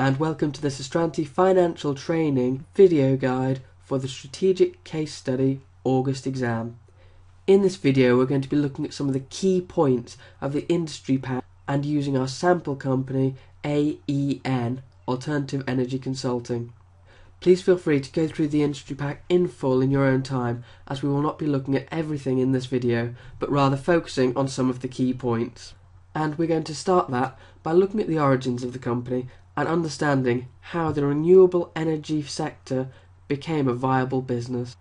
and welcome to the Sestranti Financial Training video guide for the Strategic Case Study August exam. In this video we're going to be looking at some of the key points of the industry pack and using our sample company AEN, Alternative Energy Consulting. Please feel free to go through the industry pack in full in your own time, as we will not be looking at everything in this video, but rather focusing on some of the key points. And we're going to start that by looking at the origins of the company and understanding how the renewable energy sector became a viable business.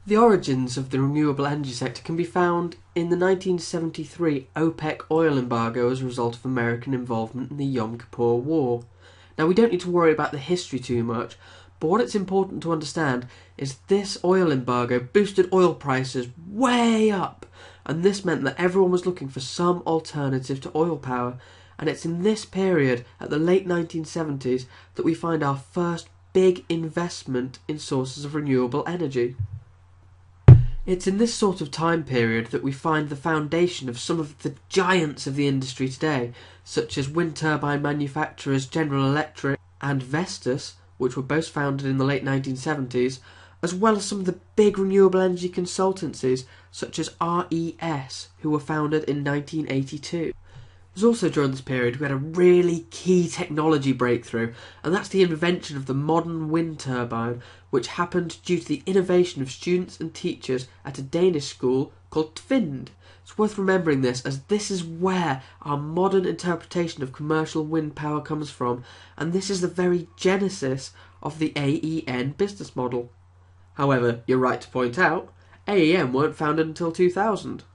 The origins of the renewable energy sector can be found in the 1973 OPEC oil embargo as a result of American involvement in the Yom Kippur War. Now, we don't need to worry about the history too much, but what it's important to understand is this oil embargo boosted oil prices way up, and this meant that everyone was looking for some alternative to oil power, and it's in this period, at the late 1970s, that we find our first big investment in sources of renewable energy. It's in this sort of time period that we find the foundation of some of the giants of the industry today, such as wind turbine manufacturers General Electric and Vestas, which were both founded in the late 1970s, as well as some of the big renewable energy consultancies such as RES, who were founded in 1982. It was also during this period we had a really key technology breakthrough, and that's the invention of the modern wind turbine, which happened due to the innovation of students and teachers at a Danish school called Tvind. It's worth remembering this, as this is where our modern interpretation of commercial wind power comes from, and this is the very genesis of the AEN business model. However, you're right to point out, AEN weren't founded until 2000.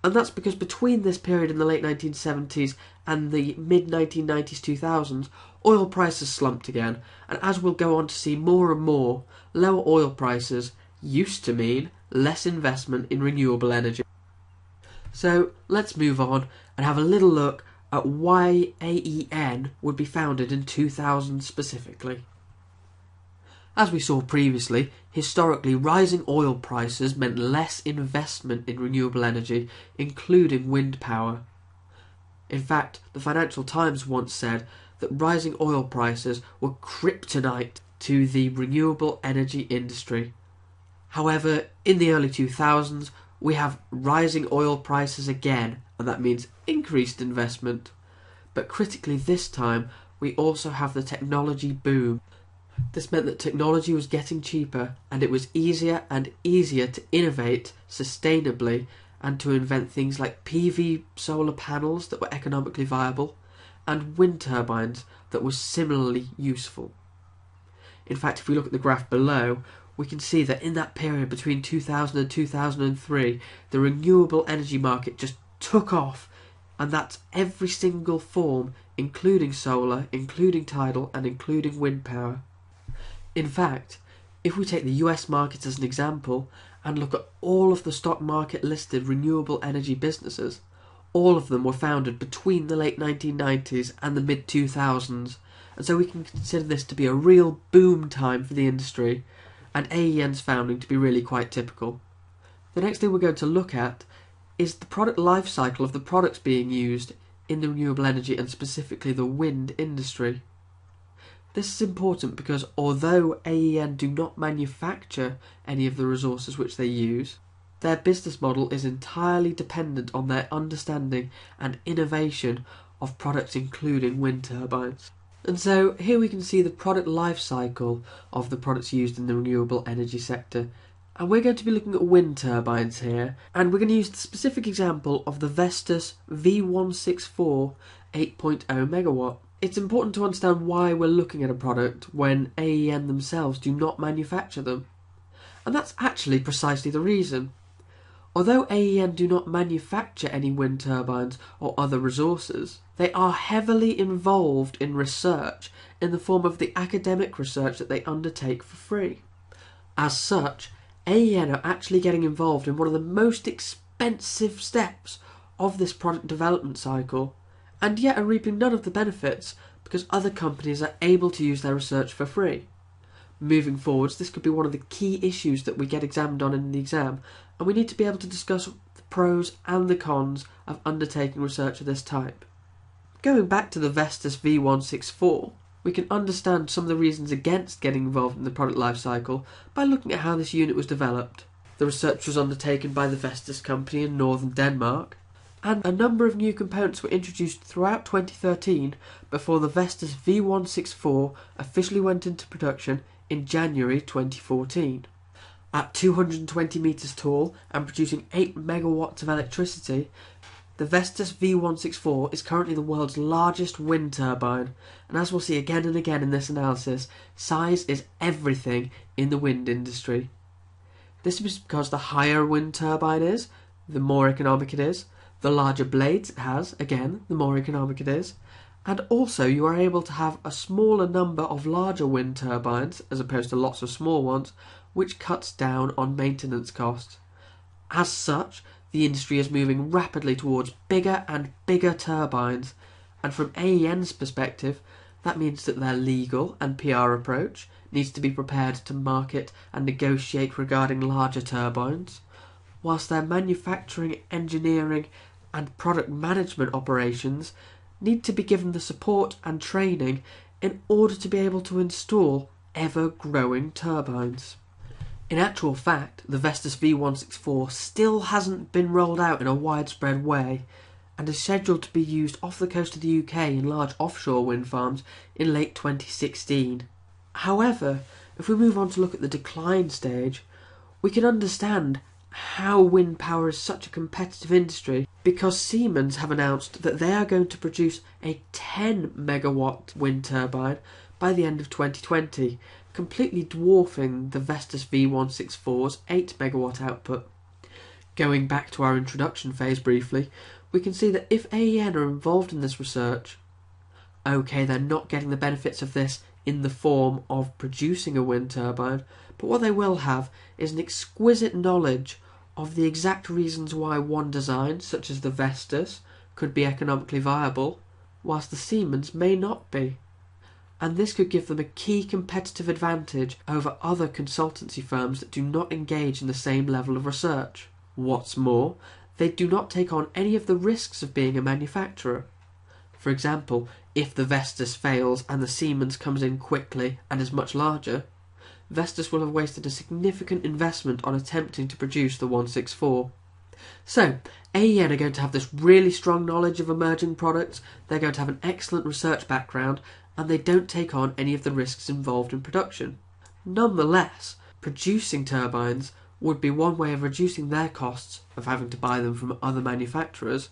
And that's because between this period in the late 1970s and the mid-1990s 2000s, oil prices slumped again, and as we'll go on to see more and more, lower oil prices used to mean less investment in renewable energy. So let's move on and have a little look at why AEN would be founded in 2000 specifically. As we saw previously, historically rising oil prices meant less investment in renewable energy, including wind power. In fact, the Financial Times once said that rising oil prices were kryptonite to the renewable energy industry. However, in the early 2000s, we have rising oil prices again, and that means increased investment. But critically this time, we also have the technology boom. This meant that technology was getting cheaper, and it was easier and easier to innovate sustainably and to invent things like PV solar panels that were economically viable and wind turbines that were similarly useful. In fact, if we look at the graph below, we can see that in that period between 2000 and 2003, the renewable energy market just took off, and that's every single form, including solar, including tidal, and including wind power. In fact, if we take the US market as an example and look at all of the stock market listed renewable energy businesses, all of them were founded between the late 1990s and the mid-2000s, and so we can consider this to be a real boom time for the industry, and AEN's founding to be really quite typical. The next thing we're going to look at is the product life cycle of the products being used in the renewable energy and specifically the wind industry. This is important because although AEN do not manufacture any of the resources which they use, their business model is entirely dependent on their understanding and innovation of products including wind turbines. And so here we can see the product life cycle of the products used in the renewable energy sector. And we're going to be looking at wind turbines here, and we're going to use the specific example of the Vestas V164 8.0 megawatt. It's important to understand why we're looking at a product when AEN themselves do not manufacture them. And that's actually precisely the reason. Although AEN do not manufacture any wind turbines or other resources, they are heavily involved in research in the form of the academic research that they undertake for free. As such, AEN are actually getting involved in one of the most expensive steps of this product development cycle, and yet are reaping none of the benefits because other companies are able to use their research for free. Moving forwards, this could be one of the key issues that we get examined on in the exam, and we need to be able to discuss the pros and the cons of undertaking research of this type. Going back to the Vestas V164, we can understand some of the reasons against getting involved in the product life cycle by looking at how this unit was developed. The research was undertaken by the Vestas company in northern Denmark, and a number of new components were introduced throughout 2013 before the Vestas V164 officially went into production in January 2014. At 220 metres tall and producing 8 megawatts of electricity, the Vestas V164 is currently the world's largest wind turbine, and as we'll see again and again in this analysis, size is everything in the wind industry. This is because the higher a wind turbine is, the more economic it is, the larger blades it has, again, the more economic it is, and also you are able to have a smaller number of larger wind turbines, as opposed to lots of small ones, which cuts down on maintenance costs. As such, the industry is moving rapidly towards bigger and bigger turbines, and from AEN's perspective, that means that their legal and PR approach needs to be prepared to market and negotiate regarding larger turbines, whilst their manufacturing, engineering and product management operations need to be given the support and training in order to be able to install ever-growing turbines. In actual fact, the Vestas V164 still hasn't been rolled out in a widespread way and is scheduled to be used off the coast of the UK in large offshore wind farms in late 2016. However, if we move on to look at the decline stage, we can understand how wind power is such a competitive industry because Siemens have announced that they are going to produce a 10 megawatt wind turbine by the end of 2020, completely dwarfing the Vestas V164's 8 megawatt output. Going back to our introduction phase briefly, we can see that if AEN are involved in this research, okay, they're not getting the benefits of this in the form of producing a wind turbine, but what they will have is an exquisite knowledge of the exact reasons why one design, such as the Vestas, could be economically viable, whilst the Siemens may not be. And this could give them a key competitive advantage over other consultancy firms that do not engage in the same level of research. What's more, they do not take on any of the risks of being a manufacturer. For example, if the Vestas fails and the Siemens comes in quickly and is much larger, Vestas will have wasted a significant investment on attempting to produce the 164. So, AEN are going to have this really strong knowledge of emerging products, they're going to have an excellent research background, and they don't take on any of the risks involved in production. Nonetheless, producing turbines would be one way of reducing their costs of having to buy them from other manufacturers,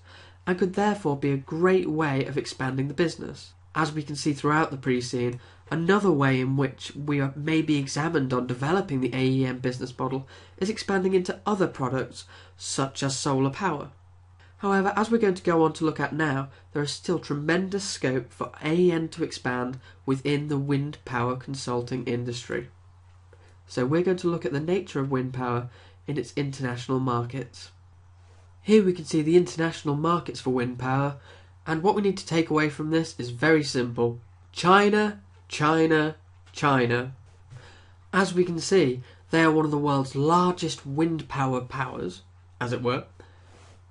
and could therefore be a great way of expanding the business. As we can see throughout the pre-scene, another way in which we may be examined on developing the AEN business model is expanding into other products, such as solar power. However, as we're going to go on to look at now, there is still tremendous scope for AEN to expand within the wind power consulting industry. So we're going to look at the nature of wind power in its international markets. Here we can see the international markets for wind power, and what we need to take away from this is very simple. China, China, China. As we can see, they are one of the world's largest wind power powers, as it were,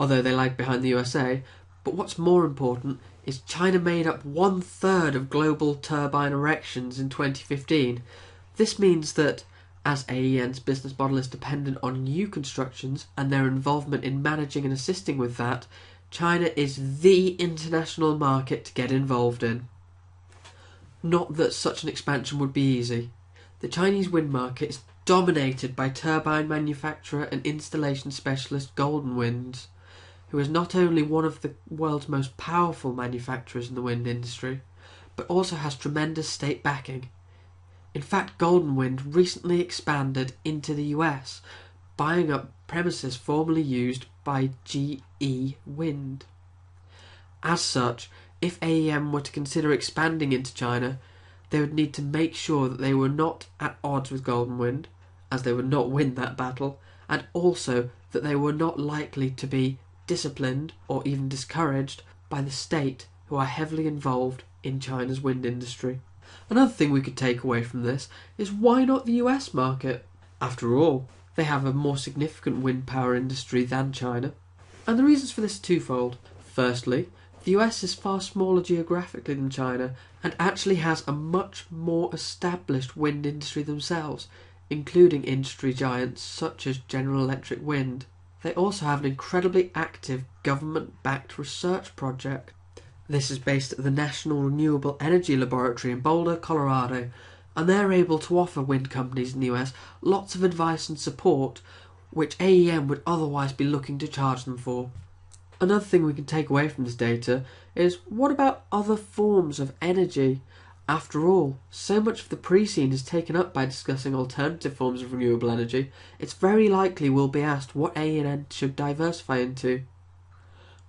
although they lag behind the USA, but what's more important is China made up 1/3 of global turbine erections in 2015. This means that, as AEN's business model is dependent on new constructions and their involvement in managing and assisting with that, China is the international market to get involved in. Not that such an expansion would be easy. The Chinese wind market is dominated by turbine manufacturer and installation specialist Golden Winds, who is not only one of the world's most powerful manufacturers in the wind industry, but also has tremendous state backing. In fact, Golden Wind recently expanded into the US, buying up premises formerly used by GE Wind. As such, if AEM were to consider expanding into China, they would need to make sure that they were not at odds with Golden Wind, as they would not win that battle, and also that they were not likely to be disciplined or even discouraged by the state, who are heavily involved in China's wind industry. Another thing we could take away from this is why not the US market? After all, they have a more significant wind power industry than China. And the reasons for this are twofold. Firstly, The US is far smaller geographically than China and actually has a much more established wind industry themselves, including industry giants such as General Electric Wind. They also have an incredibly active government-backed research project. This is based at the National Renewable Energy Laboratory in Boulder, Colorado, and they're able to offer wind companies in the US lots of advice and support which AEN would otherwise be looking to charge them for. Another thing we can take away from this data is, what about other forms of energy? After all, so much of the pre-scene is taken up by discussing alternative forms of renewable energy, it's very likely we'll be asked what AEN should diversify into.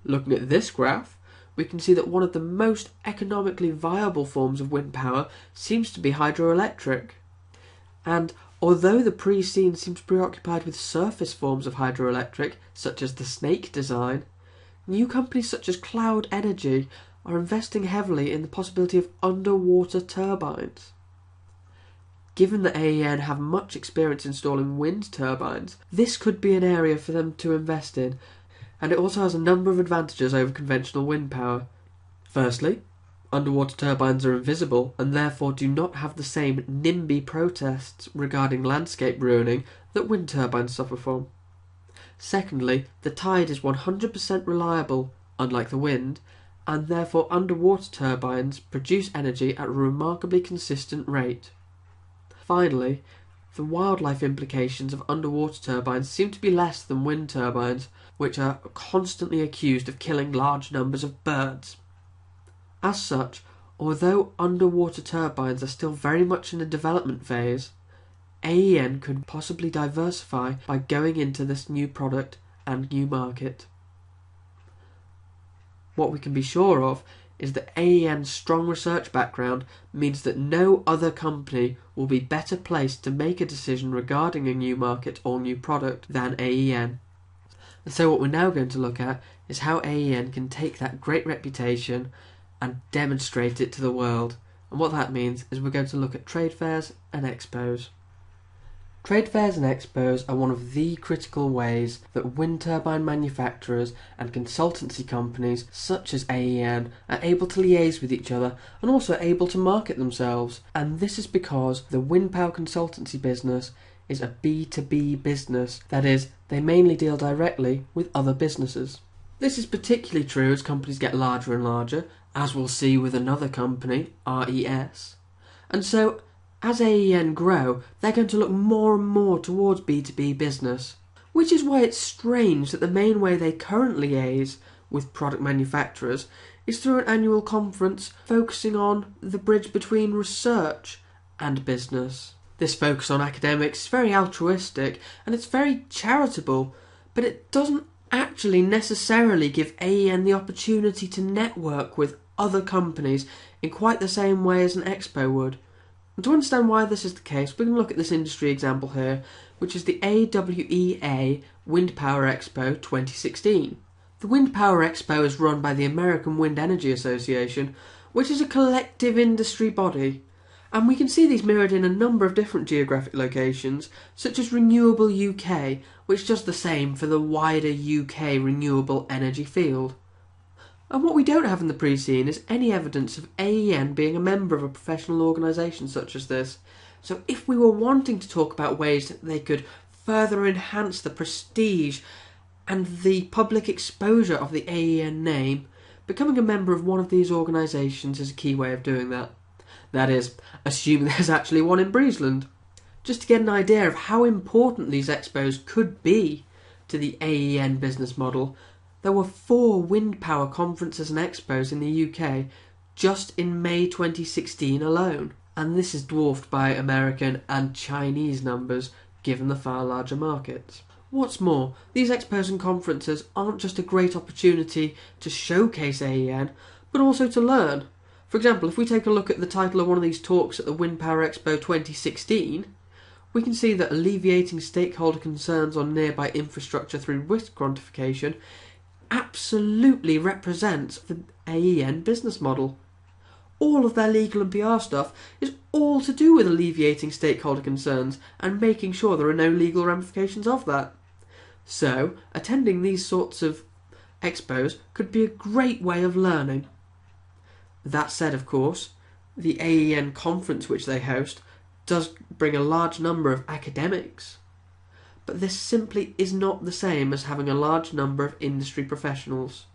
Looking at this graph, we can see that one of the most economically viable forms of wind power seems to be hydroelectric. And although the pre-scene seems preoccupied with surface forms of hydroelectric, such as the snake design, new companies such as Cloud Energy are investing heavily in the possibility of underwater turbines. Given that AEN have much experience installing wind turbines, this could be an area for them to invest in, and it also has a number of advantages over conventional wind power. Firstly, underwater turbines are invisible and therefore do not have the same NIMBY protests regarding landscape ruining that wind turbines suffer from. Secondly, the tide is 100% reliable, unlike the wind, and therefore underwater turbines produce energy at a remarkably consistent rate. Finally, the wildlife implications of underwater turbines seem to be less than wind turbines, which are constantly accused of killing large numbers of birds. As such, although underwater turbines are still very much in a development phase, AEN could possibly diversify by going into this new product and new market. What we can be sure of is that AEN's strong research background means that no other company will be better placed to make a decision regarding a new market or new product than AEN. And so what we're now going to look at is how AEN can take that great reputation and demonstrate it to the world. And what that means is we're going to look at trade fairs and expos. Trade fairs and expos are one of the critical ways that wind turbine manufacturers and consultancy companies such as AEN are able to liaise with each other and also able to market themselves. And this is because the wind power consultancy business is a B2B business, that is, they mainly deal directly with other businesses. This is particularly true as companies get larger and larger, as we'll see with another company, RES. And so, as AEN grow, they're going to look more and more towards B2B business, which is why it's strange that the main way they currently liaise with product manufacturers is through an annual conference focusing on the bridge between research and business. This focus on academics is very altruistic and it's very charitable, but it doesn't actually necessarily give AEN the opportunity to network with other companies in quite the same way as an expo would. And to understand why this is the case, we can look at this industry example here, which is the AWEA Wind Power Expo 2016. The Wind Power Expo is run by the American Wind Energy Association, which is a collective industry body. And we can see these mirrored in a number of different geographic locations, such as Renewable UK, which does the same for the wider UK renewable energy field. And what we don't have in the pre-scene is any evidence of AEN being a member of a professional organisation such as this. So if we were wanting to talk about ways that they could further enhance the prestige and the public exposure of the AEN name, becoming a member of one of these organisations is a key way of doing that. That is, assuming there's actually one in Breezeland. Just to get an idea of how important these expos could be to the AEN business model, there were 4 wind power conferences and expos in the UK just in May 2016 alone, and this is dwarfed by American and Chinese numbers given the far larger markets. What's more, these expos and conferences aren't just a great opportunity to showcase AEN, but also to learn. For example, if we take a look at the title of one of these talks at the Wind Power Expo 2016, we can see that alleviating stakeholder concerns on nearby infrastructure through risk quantification absolutely represents the AEN business model. All of their legal and PR stuff is all to do with alleviating stakeholder concerns and making sure there are no legal ramifications of that. So, attending these sorts of Expos could be a great way of learning. That said, of course, the AEN conference which they host does bring a large number of academics. But this simply is not the same as having a large number of industry professionals.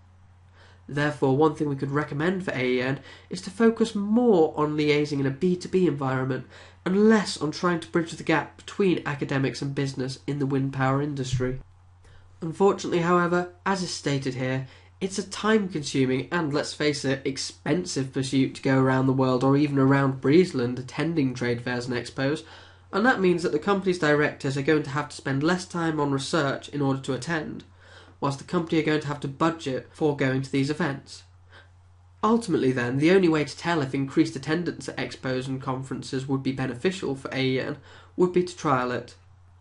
Therefore, one thing we could recommend for AEN is to focus more on liaising in a B2B environment and less on trying to bridge the gap between academics and business in the wind power industry. Unfortunately, however, as is stated here, it's a time-consuming and, let's face it, expensive pursuit to go around the world or even around Friesland attending trade fairs and expos, and that means that the company's directors are going to have to spend less time on research in order to attend, whilst the company are going to have to budget for going to these events. Ultimately then, the only way to tell if increased attendance at expos and conferences would be beneficial for AEN would be to trial it,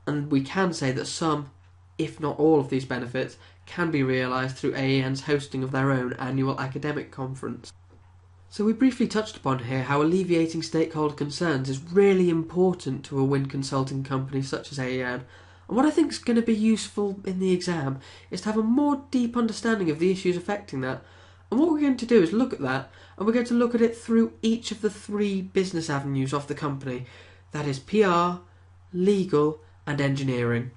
and we can say that some, if not all of these benefits, can be realised through AEN's hosting of their own annual academic conference. So we briefly touched upon here how alleviating stakeholder concerns is really important to a wind consulting company such as AEN, and what I think is going to be useful in the exam is to have a more deep understanding of the issues affecting that. And what we're going to do is look at that, and we're going to look at it through each of the 3 business avenues of the company, that is PR, legal and engineering.